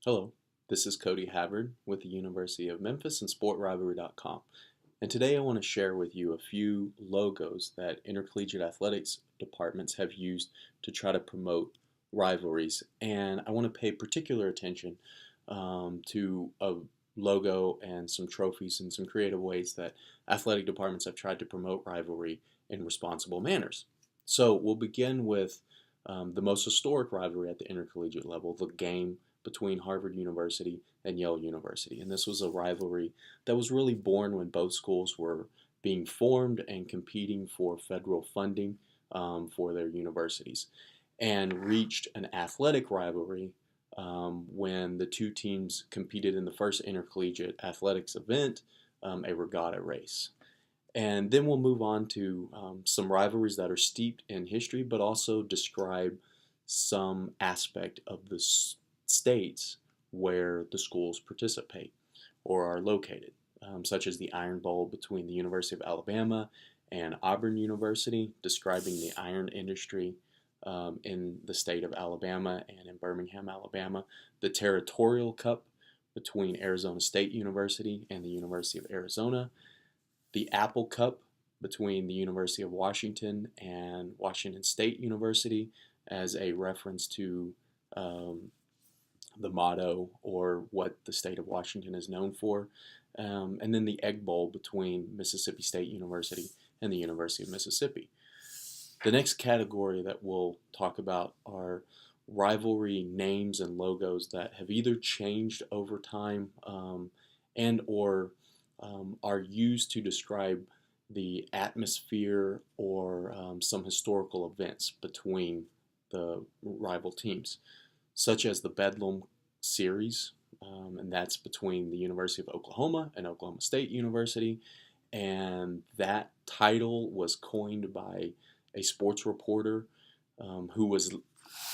Hello, this is Cody Havard with the University of Memphis and SportRivalry.com. And today I want to share with you a few logos that intercollegiate athletics departments have used to try to promote rivalries. And I want to pay particular attention to a logo and some trophies and some creative ways that athletic departments have tried to promote rivalry in responsible manners. So we'll begin with the most historic rivalry at the intercollegiate level, the game between Harvard University and Yale University. And this was a rivalry that was really born when both schools were being formed and competing for federal funding for their universities, and reached an athletic rivalry when the two teams competed in the first intercollegiate athletics event, a regatta race. And then we'll move on to some rivalries that are steeped in history, but also describe some aspect of the states where the schools participate or are located, such as the Iron Bowl between the University of Alabama and Auburn University, describing the iron industry in the state of Alabama and in Birmingham, Alabama. The Territorial Cup between Arizona State University and the University of Arizona. The Apple Cup between the University of Washington and Washington State University, as a reference to the motto or what the state of Washington is known for. And then the Egg Bowl between Mississippi State University and the University of Mississippi. The next category that we'll talk about are rivalry names and logos that have either changed over time and or are used to describe the atmosphere or some historical events between the rival teams, such as the Bedlam series, and that's between the University of Oklahoma and Oklahoma State University. And that title was coined by a sports reporter who was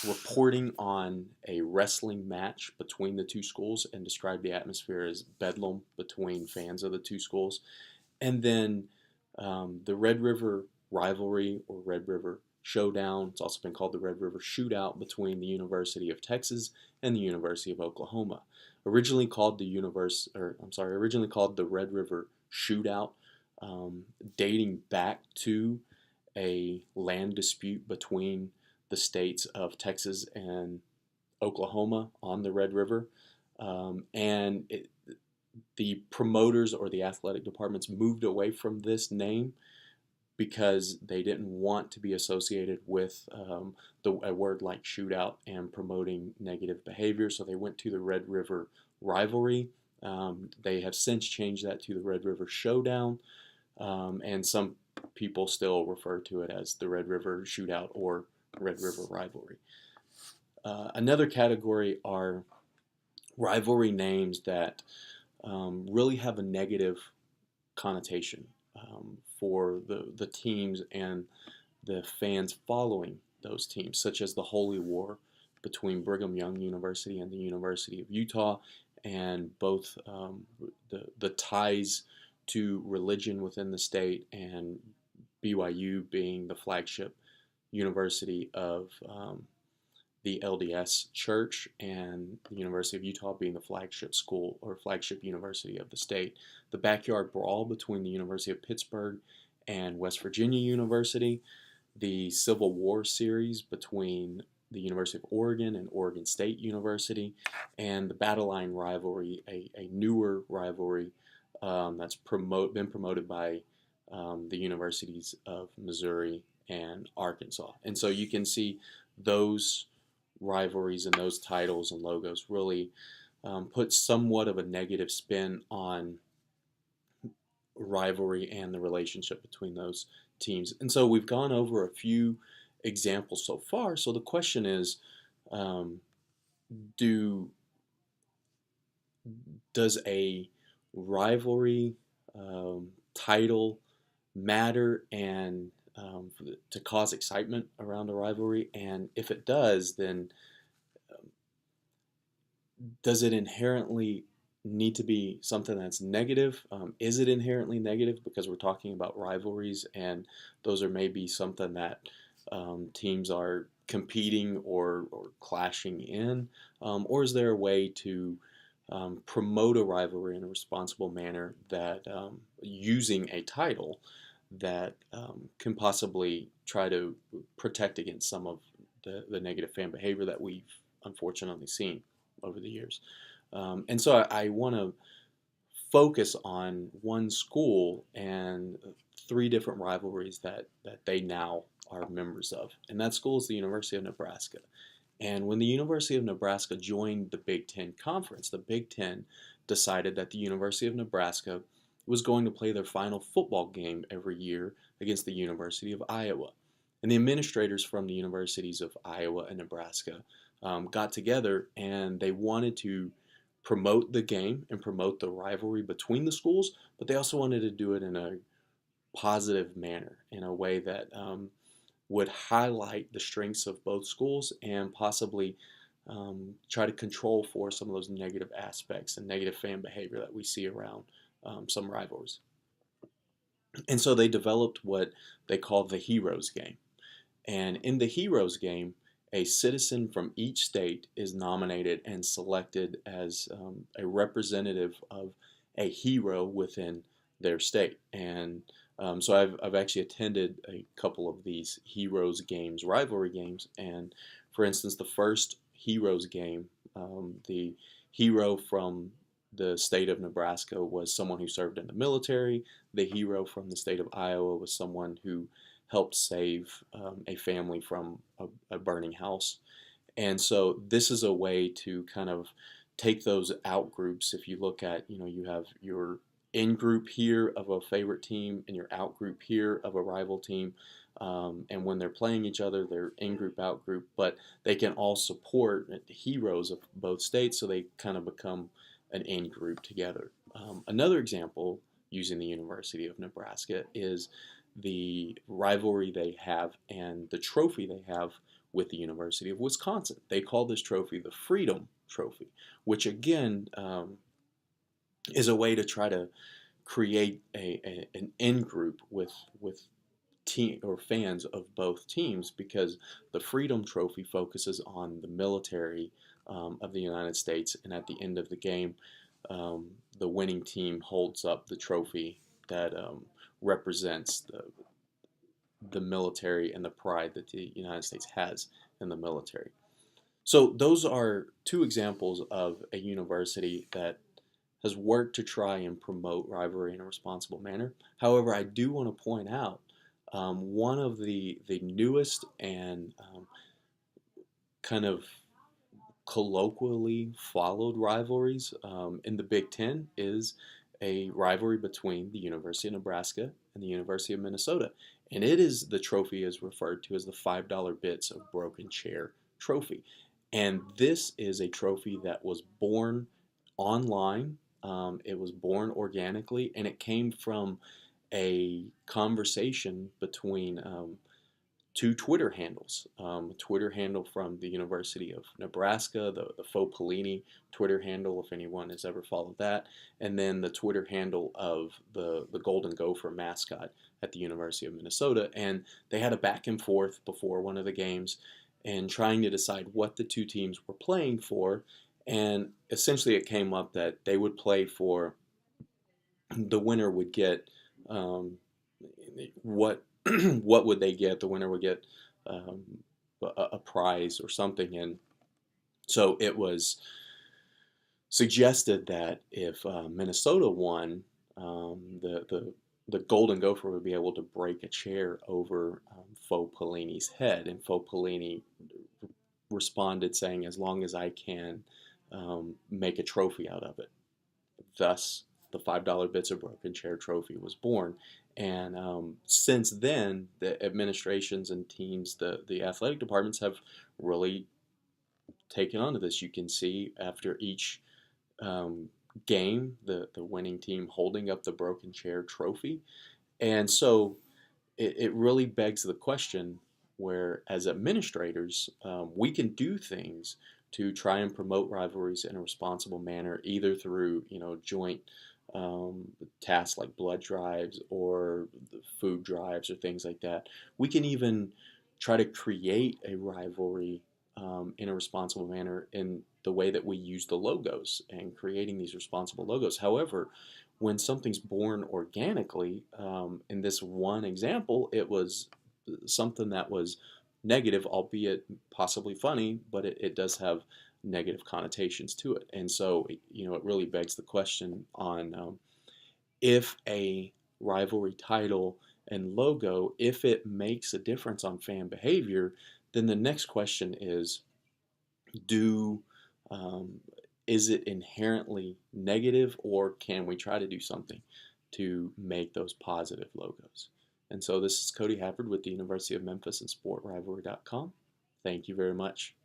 reporting on a wrestling match between the two schools and described the atmosphere as bedlam between fans of the two schools. And then the Red River rivalry or Red River Showdown, it's also been called the Red River Shootout, between the University of Texas and the University of Oklahoma. Originally called originally called the Red River Shootout, dating back to a land dispute between the states of Texas and Oklahoma on the Red River. The promoters or the athletic departments moved away from this name because they didn't want to be associated with a word like shootout and promoting negative behavior. So they went to the Red River Rivalry. They have since changed that to the Red River Showdown. And some people still refer to it as the Red River Shootout or Red River Rivalry. Another category are rivalry names that really have a negative connotation for the teams and the fans following those teams, such as the Holy War between Brigham Young University and the University of Utah, and both the ties to religion within the state, and BYU being the flagship university of the LDS Church, and the University of Utah being the flagship school or flagship university of the state. The backyard brawl between the University of Pittsburgh and West Virginia University. The Civil War series between the University of Oregon and Oregon State University. And the Battle Line rivalry, a newer rivalry that's been promoted by the universities of Missouri and Arkansas. And so you can see those rivalries and those titles and logos really put somewhat of a negative spin on rivalry and the relationship between those teams. And so we've gone over a few examples so far. So the question is, does a rivalry title matter and to cause excitement around a rivalry? And if it does, then does it inherently need to be something that's negative? Is it inherently negative because we're talking about rivalries, and those are maybe something that teams are competing or clashing in? Or is there a way to promote a rivalry in a responsible manner that using a title that can possibly try to protect against some of the negative fan behavior that we've unfortunately seen over the years? And so I want to focus on one school and three different rivalries that they now are members of. And that school is the University of Nebraska. And when the University of Nebraska joined the Big Ten Conference, the Big Ten decided that the University of Nebraska was going to play their final football game every year against the University of Iowa. And the administrators from the universities of Iowa and Nebraska got together and they wanted to promote the game and promote the rivalry between the schools, but they also wanted to do it in a positive manner, in a way that would highlight the strengths of both schools and possibly try to control for some of those negative aspects and negative fan behavior that we see around some rivalries. And so they developed what they call the Heroes game. And in the Heroes game, a citizen from each state is nominated and selected as a representative of a hero within their state. And so I've actually attended a couple of these Heroes games, rivalry games. And for instance, the first Heroes game, the hero from the state of Nebraska was someone who served in the military. The hero from the state of Iowa was someone who helped save a family from a burning house. And so this is a way to kind of take those out groups. If you look at, you have your in group here of a favorite team and your out group here of a rival team. And when they're playing each other, they're in group, out group, but they can all support the heroes of both states, so they kind of become an in group together. Another example using the University of Nebraska is the rivalry they have and the trophy they have with the University of Wisconsin. They call this trophy the Freedom Trophy, which again is a way to try to create an in group with team or fans of both teams, because the Freedom Trophy focuses on the military of the United States, and at the end of the game, the winning team holds up the trophy that represents the military and the pride that the United States has in the military. So those are two examples of a university that has worked to try and promote rivalry in a responsible manner. However, I do want to point out one of the newest and kind of colloquially followed rivalries in the Big Ten is a rivalry between the University of Nebraska and the University of Minnesota. And the trophy is referred to as the $5 Bits of Broken Chair Trophy. And this is a trophy that was born online. It was born organically, and it came from a conversation between two Twitter handles. A Twitter handle from the University of Nebraska, the Faux Pelini Twitter handle, if anyone has ever followed that, and then the Twitter handle of the Golden Gopher mascot at the University of Minnesota. And they had a back and forth before one of the games and trying to decide what the two teams were playing for. And essentially it came up that they would play for, the winner would get what what would they get? The winner would get a prize or something. And so it was suggested that if Minnesota won, the Golden Gopher would be able to break a chair over Faux Pelini's head. And Faux Pelini responded saying, "As long as I can make a trophy out of it." Thus, the $5 Bits of Broken Chair Trophy was born. And since then, the administrations and teams, the athletic departments have really taken on to this. You can see after each game, the winning team holding up the Broken Chair Trophy. And so it really begs the question where, as administrators, we can do things to try and promote rivalries in a responsible manner, either through joint tasks like blood drives or food drives or things like that. We can even try to create a rivalry in a responsible manner in the way that we use the logos and creating these responsible logos. However, when something's born organically, in this one example, it was something that was negative, albeit possibly funny, but it does have negative connotations to it. And so, it really begs the question on if a rivalry title and logo, if it makes a difference on fan behavior, then the next question is, do um, is it inherently negative, or can we try to do something to make those positive logos? And so this is Cody Hafford with the University of Memphis and SportRivalry.com. Thank you very much.